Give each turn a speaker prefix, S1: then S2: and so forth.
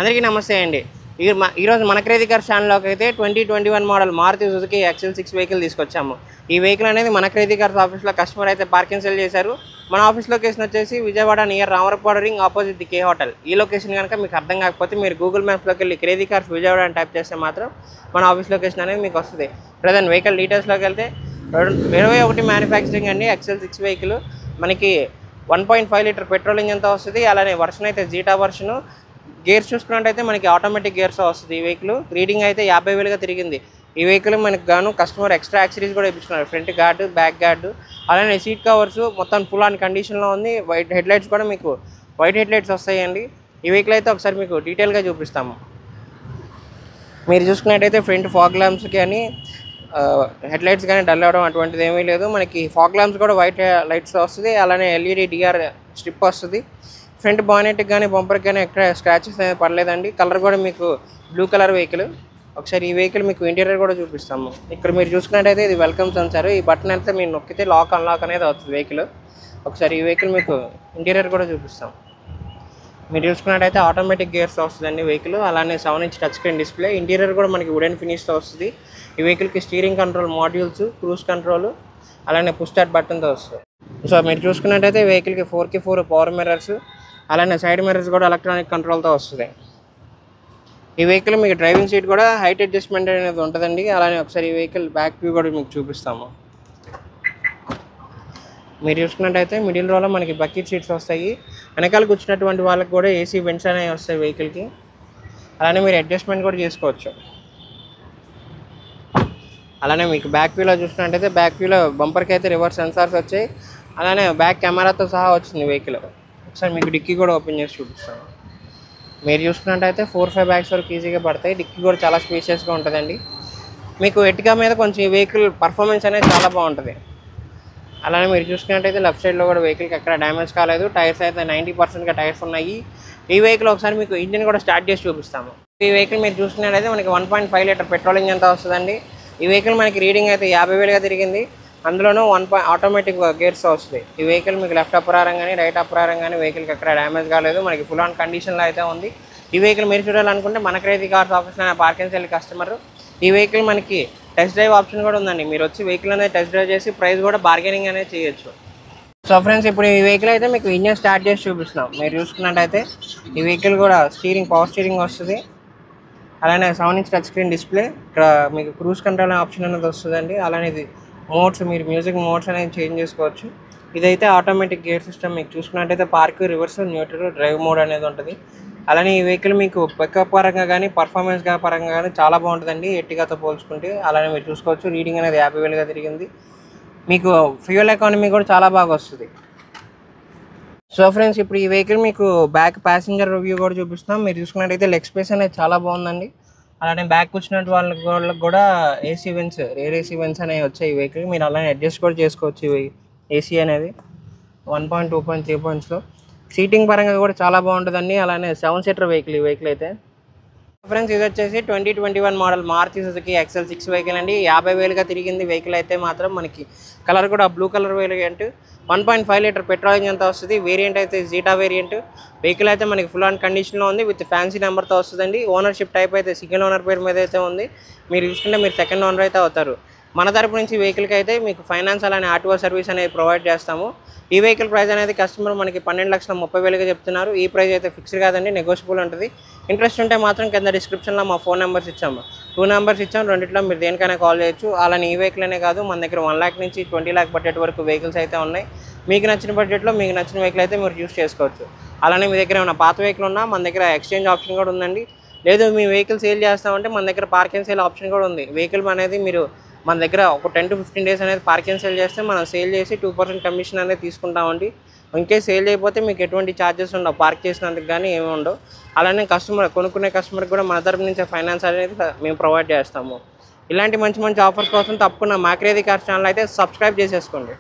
S1: అందరికీ నమస్తే అండి. ఈరోజు మన క్రేజీ కార్స్ ఛానల్లోకి అయితే 2021 model Maruti Suzuki XL6 vehicle తీసుకొచ్చాము. ఈ వెహికల్ అనేది మన క్రేజీ కార్స్ ఆఫీస్లో కస్టమర్ అయితే పార్కింగ్ సెల్ చేశారు. మన ఆఫీస్ లొకేషన్ వచ్చేసి Vijayawada near Ramarapadu ring opposite the K hotel. ఈ లొకేషన్ కనుక మీకు అర్థం కాకపోతే మీరు గూగుల్ మ్యాప్స్లోకి వెళ్ళి క్రేజీ కార్స్ విజయవాడ అని టైప్ చేస్తే మాత్రం మన ఆఫీస్ లొకేషన్ అనేది మీకు వస్తుంది. ప్రజెంట్ వెహికల్ డీటెయిల్స్లోకి వెళ్తే 21 మ్యానుఫ్యాక్చరింగ్ అండి. XL6 వెహికల్ మనకి 1.5 లీటర్ పెట్రోల్ ఇంజన్తో వస్తుంది. అలానే వర్షన్ అయితే జీటా వర్షను. గేర్స్ చూసుకున్నట్టయితే మనకి ఆటోమేటిక్ గేర్స్ వస్తుంది. ఈ వెహికల్ రీడింగ్ అయితే 50,000గా తిరిగింది. ఈ వెహికల్ మనకు గాను కస్టమర్ ఎక్స్ట్రా యాక్సరీస్ కూడా ఇప్పించుకున్నారు. ఫ్రంట్ గార్డు, బ్యాక్ గార్డు, అలానే సీట్ కవర్స్ మొత్తం ఫుల్ ఆన్ కండిషన్లో ఉంది. వైట్ హెడ్ లైట్స్ కూడా మీకు వైట్ హెడ్ లైట్స్ వస్తాయండి. ఈ వెహికల్ అయితే ఒకసారి మీకు డీటెయిల్గా చూపిస్తాము. మీరు చూసుకున్నట్టయితే ఫ్రంట్ ఫాగ్ ల్యాంప్స్ కానీ హెడ్ లైట్స్ కానీ డల్ అవడం అటువంటిది ఏమీ లేదు. మనకి ఫాగ్ ల్యాంప్స్ కూడా వైట్ లైట్స్ వస్తుంది. అలానే LED DR స్ట్రిప్ వస్తుంది. ఫ్రంట్ బానెట్కి కానీ బంపర్కి కానీ ఎక్కడ స్క్రాచెస్ అనేది పడలేదండి. కలర్ కూడా మీకు బ్లూ కలర్ వెహికల్. ఒకసారి ఈ వెహికల్ మీకు ఇంటీరియర్ కూడా చూపిస్తాము. ఇక్కడ మీరు చూసుకున్నట్టయితే ఇది వెల్కమ్ సెన్సార్. ఈ బటన్ అయితే మీరు నొక్కితే లాక్ అన్లాక్ అనేది అవుతుంది వెహికల్. ఒకసారి ఈ వెహికల్ మీకు ఇంటీరియర్ కూడా చూపిస్తాం. మీరు చూసుకున్నట్టయితే ఆటోమేటిక్ గేర్స్ వస్తుందండి వెహికల్. అలానే 7 inch touch screen display. Interior కూడా మనకి వుడెన్ ఫినిష్తో వస్తుంది. ఈ వెహికల్కి steering control modules, cruise control, అలానే పుష్ స్టార్ట్ బటన్తో వస్తుంది. సో మీరు చూసుకున్నట్టయితే వెహికల్కి 4x4 పవర్ మిర్రర్స్, అలానే సైడ్ మిర్రర్స్ కూడా ఎలక్ట్రానిక్ కంట్రోల్తో వస్తుంది. ఈ వెహికల్ మీకు డ్రైవింగ్ సీట్ కూడా హైట్ అడ్జస్ట్మెంట్ అనేది ఉంటుందండి. అలానే ఒకసారి ఈ వెహికల్ బ్యాక్ వ్యూ కూడా మీకు చూపిస్తాము. మీరు చూసుకున్నట్టయితే మిడిల్ రోలో మనకి బకెట్ సీట్స్ వస్తాయి. వెనకాల కూర్చున్నటువంటి వాళ్ళకి కూడా AC వెంట్స్ అనేవి వస్తాయి వెహికల్కి. అలానే మీరు అడ్జస్ట్మెంట్ కూడా చేసుకోవచ్చు. అలానే మీకు బ్యాక్ వ్యూలో చూసుకున్నట్టయితే బ్యాక్ వ్యూలో బంపర్కి అయితే రివర్స్ సెన్సార్స్ వచ్చాయి. అలానే బ్యాక్ కెమెరాతో సహా వచ్చింది వెహికల్. ఒకసారి మీకు డిక్కీ కూడా ఓపెన్ చేసి చూపిస్తాను. మీరు చూసుకున్నట్టయితే 4-5 బ్యాగ్స్ వరకు ఈజీగా పడతాయి. డిక్కీ కూడా చాలా స్పేషియస్గా ఉంటుందండి. మీకు ఎట్టిగా మీద కొంచెం ఈ వెహికల్ పర్ఫార్మెన్స్ అనేది చాలా బాగుంటుంది. అలానే మీరు చూసుకున్నట్టయితే లెఫ్ట్ సైడ్లో కూడా వెహికల్కి ఎక్కడ డ్యామేజ్ కాలేదు. టైర్స్ అయితే 90%గా టైర్స్ ఉన్నాయి. ఈ వెహికల్ ఒకసారి మీకు ఇంజిన్ కూడా స్టార్ట్ చేసి చూపిస్తాము. ఈ వెహికల్ మీరు చూసుకున్నట్టయితే మనకి 1.5 లీటర్ పెట్రోల్ ఇంజన్తో వస్తుందండి. ఈ వెహికల్ మనకి రీడింగ్ అయితే 50,000గా తిరిగింది. అందులోనూ ఆటోమేటిక్ గేర్స్ వస్తుంది. ఈ వెహికల్ మీకు లెఫ్ట్ అప్రారం కానీ రైట్ అప్రారం కానీ వెహికల్కి ఎక్కడ డ్యామేజ్ కాలేదు. మనకి ఫుల్ ఆన్ కండిషన్లో అయితే ఉంది. ఈ వెహికల్ మీరు చూడాలనుకుంటే మన క్రేజీ కార్స్ ఆఫీస్లో పార్కింగ్ సెల్ కస్టమర్. ఈ వెహికల్ మనకి టెస్ట్ డ్రైవ్ ఆప్షన్ కూడా ఉందండి. మీరు వచ్చి వెహికల్ అనేది టెస్ట్ డ్రైవ్ చేసి ప్రైస్ కూడా బార్గెనింగ్ అనేది చేయొచ్చు. సో ఫ్రెండ్స్, ఇప్పుడు ఈ వెహికల్ అయితే మీకు ఇంజన్ స్టార్ట్ చేసి చూపిస్తున్నాం. మీరు చూసుకున్నట్టయితే ఈ వెహికల్ కూడా పవర్ స్టీరింగ్ వస్తుంది. అలానే 7 ఇంచ్ టచ్ స్క్రీన్ డిస్ప్లే. ఇక్కడ మీకు క్రూజ్ కంట్రోల్ ఆప్షన్ అనేది వస్తుందండి. అలానే ఇది మోడ్స్, మీరు మ్యూజిక్ మోడ్స్ అనేది చేంజ్ చేసుకోవచ్చు. ఇదైతే ఆటోమేటిక్ గేర్ సిస్టమ్. మీకు చూసుకున్నట్టయితే park, reverse, neutral, drive mode అనేది ఉంటుంది. అలానే ఈ వెహికల్ మీకు పికప్ పరంగా కానీ పర్ఫార్మెన్స్ పరంగా కానీ చాలా బాగుంటుందండి ఎర్టిగాతో పోల్చుకుంటే. అలానే మీరు చూసుకోవచ్చు రీడింగ్ అనేది 50,000గా తిరిగింది. మీకు ఫ్యూయల్ ఎకానమీ కూడా చాలా బాగా వస్తుంది. సో ఫ్రెండ్స్, ఇప్పుడు ఈ వెహికల్ మీకు బ్యాక్ ప్యాసింజర్ రివ్యూ కూడా చూపిస్తాం. మీరు చూసుకున్నట్టయితే లెగ్ స్పేస్ అనేది చాలా బాగుందండి. అలానే బ్యాక్ కూర్చున్నట్టు వాళ్ళకి కూడా రేర్ AC వెంట్స్ అనేవి వచ్చాయి ఈ వెహికల్. మీరు అలానే అడ్జస్ట్ కూడా చేసుకోవచ్చు. AC అనేది 1.2.3 పాయింట్స్లో సీటింగ్ పరంగా కూడా చాలా బాగుంటుందండి. అలానే 7 సీటర్ వెహికల్ ఈ వెహికల్ అయితే. ఫ్రెండ్స్, ఇది వచ్చేసి 2021 model Maruti Suzuki XL6 vehicle అండి. 50,000గా తిరిగింది వెహికల్ అయితే మాత్రం. మనకి కలర్ కూడా blue colour variant. 1.5 litre petrol ఇంజన్తో వస్తుంది. వేరియంట్ అయితే జీటా వేరియంట్. వెహికల్ అయితే మనకి ఫుల్ ఆన్ కండిషన్లో ఉంది. విత్ ఫ్యాన్సీ నెంబర్తో వస్తుందండి. ఓనర్షిప్ టైప్ అయితే సింగిల్ ఓనర్ పేరు మీద అయితే ఉంది. మీరు చూసుకుంటే మీరు సెకండ్ ఓనర్ అయితే అవుతారు. మన తరపు నుంచి వెహికల్కి అయితే మీకు ఫైనాన్స్ అలానే ఆర్టీఓ సర్వీస్ అనేది ప్రొవైడ్ చేస్తాము. ఈ వెహికల్ ప్రైస్ అనేది కస్టమర్ మనకి 12,30,000గా చెప్తున్నారు. ఈ ప్రైస్ అయితే ఫిక్స్డ్ కాదండి, నెగోషియబుల్ ఉంటుంది. ఇంట్రెస్ట్ ఉంటే మాత్రం కింద డిస్క్రిప్షన్లో మా ఫోన్ నెంబర్స్ ఇచ్చాము. 2 నెంబర్స్ ఇచ్చాము. రెండిట్లో మీరు దేనికైనా కాల్ చేయొచ్చు. అలానే ఈ వెహికల్ అనే కాదు, మన దగ్గర 1 lakh నుంచి 20 lakh బడ్జెట్ వరకు వెహికల్స్ అయితే ఉన్నాయి. మీకు నచ్చిన బడ్జెట్లో మీకు నచ్చిన వెహికల్ అయితే మీరు యూస్ చేసుకోవచ్చు. అలానే మీ దగ్గర ఏమైనా పాత వెహికల్ ఉన్నా మన దగ్గర ఎక్స్చేంజ్ ఆప్షన్ కూడా ఉందండి. లేదు మీ వెహికల్ సేల్ చేస్తామంటే మన దగ్గర పార్కింగ్ సేల్ ఆప్షన్ కూడా ఉంది. వెహికల్ అనేది మీరు మన దగ్గర ఒక 10 to 15 days అనేది పార్కింగ్ సేల్ చేస్తే మనం సేల్ చేసి 2% కమిషన్ అనేది తీసుకుంటామండి. ఇంకేస్ సేల్ చేయకపోతే మీకు ఎటువంటి ఛార్జెస్ ఉండవు, పార్క్ చేసినందుకు కానీ ఏమి ఉండవు. అలానే కొనుక్కునే కస్టమర్కి కూడా మన తరపు నుంచి ఫైనాన్స్ అనేది మేము ప్రొవైడ్ చేస్తాము. ఇలాంటి మంచి మంచి ఆఫర్స్ కోసం తప్పకుండా మా క్రేజీ కార్స్ ఛానల్ అయితే సబ్స్క్రైబ్ చేసేసుకోండి.